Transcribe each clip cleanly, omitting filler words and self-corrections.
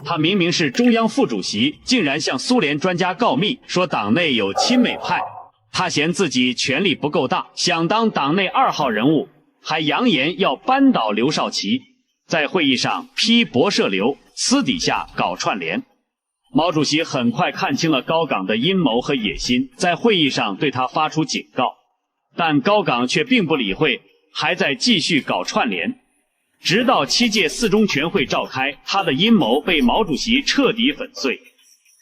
他明明是中央副主席，竟然向苏联专家告密，说党內有親美派。他嫌自己權力不夠大，想當黨內2號人物，還揚言要扳倒劉少奇。在會議上批博社劉，私底下搞串聯。毛主席很快看清了高崗的陰謀和野心，在會議上對他發出警告，但高崗卻並不理會，還在繼續搞串聯。直到7屆4中全會召開，他的陰謀被毛主席徹底粉碎。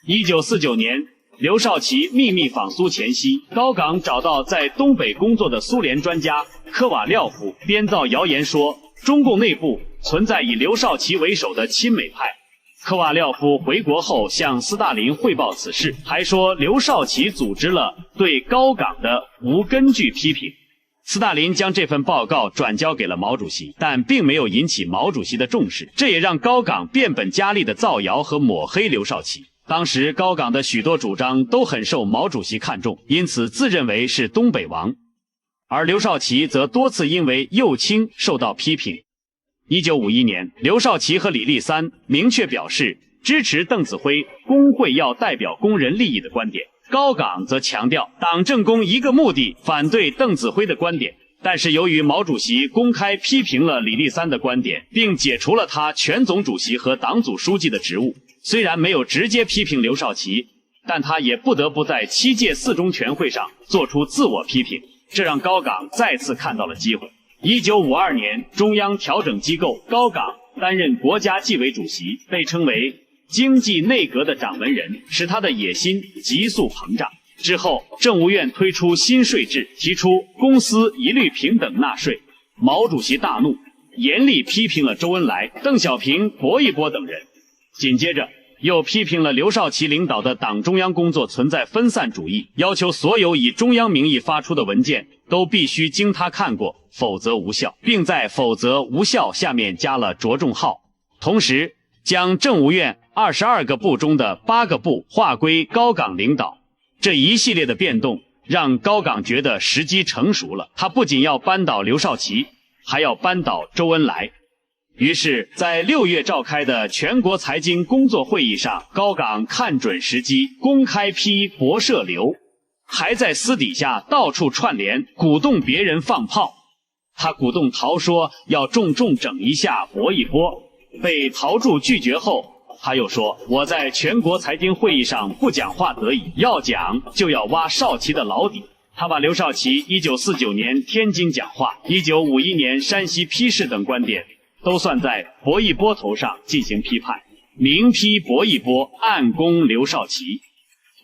1949年，劉少奇秘密訪蘇前夕，高崗找到在東北工作的蘇聯專家科瓦廖夫，編造謠言說中共內部存在以劉少奇為首的親美派。科瓦廖夫回國後向斯大林匯報此事，還說劉少奇組織了對高崗的無根據批評。斯大林將這份報告轉交給了毛主席，但並沒有引起毛主席的重視，這也讓高崗變本加厲地造謠和抹黑劉少奇。當時高崗的許多主張都很受毛主席看重，因此自認為是東北王，而劉少奇則多次因為右傾受到批評。1951年，劉少奇和李立三明確表示支持鄧子恢工會要代表工人利益的觀點。高崗則強調黨政工一個目的，反對鄧子恢的觀點。但是由於毛主席公開批評了李立三的觀點，並解除了他全總主席和黨組書記的職務，雖然沒有直接批評劉少奇，但他也不得不在7屆4中全會上做出自我批評，這讓高崗再次看到了機會。1952年，中央調整機構高崗擔任國家紀委主席，被稱為經濟內閣的掌門人，使他的野心急速膨脹。之後，政務院推出新稅制，提出公司一律平等納稅。毛主席大怒，嚴厲批評了周恩來、鄧小平、薄一波等人。緊接着，又批評了劉少奇領導的黨中央工作存在分散主義，要求所有以中央名義發出的文件都必須經他看過，否則無效，並在否則無效下面加了着重號。同時，將政務院22個部中的8個部劃歸高崗領導。這一系列的變動讓高崗覺得時機成熟了，他不僅要扳倒劉少奇，還要扳倒周恩來。於是，在6月召開的全國財經工作會議上，高崗看準時機，公開批博社劉，還在私底下到處串聯，鼓動別人放炮。他鼓動陶說要重重整一下薄一波，被陶铸拒絕後，他又說我在全國財經會議上不講話得已，要講就要挖少奇的牢底。他把劉少奇1949年天津講話、1951年山西批示等觀點都算在薄一波頭上進行批判，明批薄一波，暗攻劉少奇。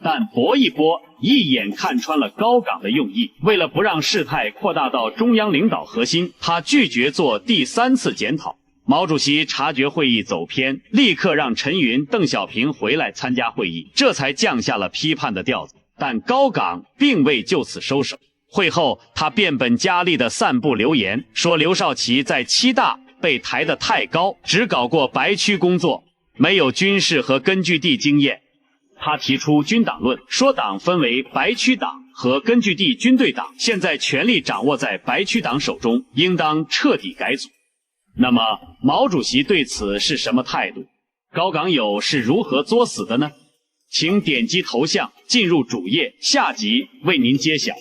但薄一波一眼看穿了高崗的用意，為了不讓事態擴大到中央領導核心，他拒絕做第3次檢討。毛主席察覺會議走偏，立刻讓陳雲、鄧小平回來參加會議，這才降下了批判的調子。但高崗並未就此收手，會後他變本加厲地散布流言，說劉少奇在7大被抬得太高，只搞過白區工作，沒有軍事和根據地經驗。他提出軍黨論，說黨分為白區黨和根據地軍隊黨，現在權力掌握在白區黨手中，應當徹底改組。那麼毛主席對此是什麼態度？高崗友是如何作死的呢？請點擊头像進入主頁，下集為您揭曉。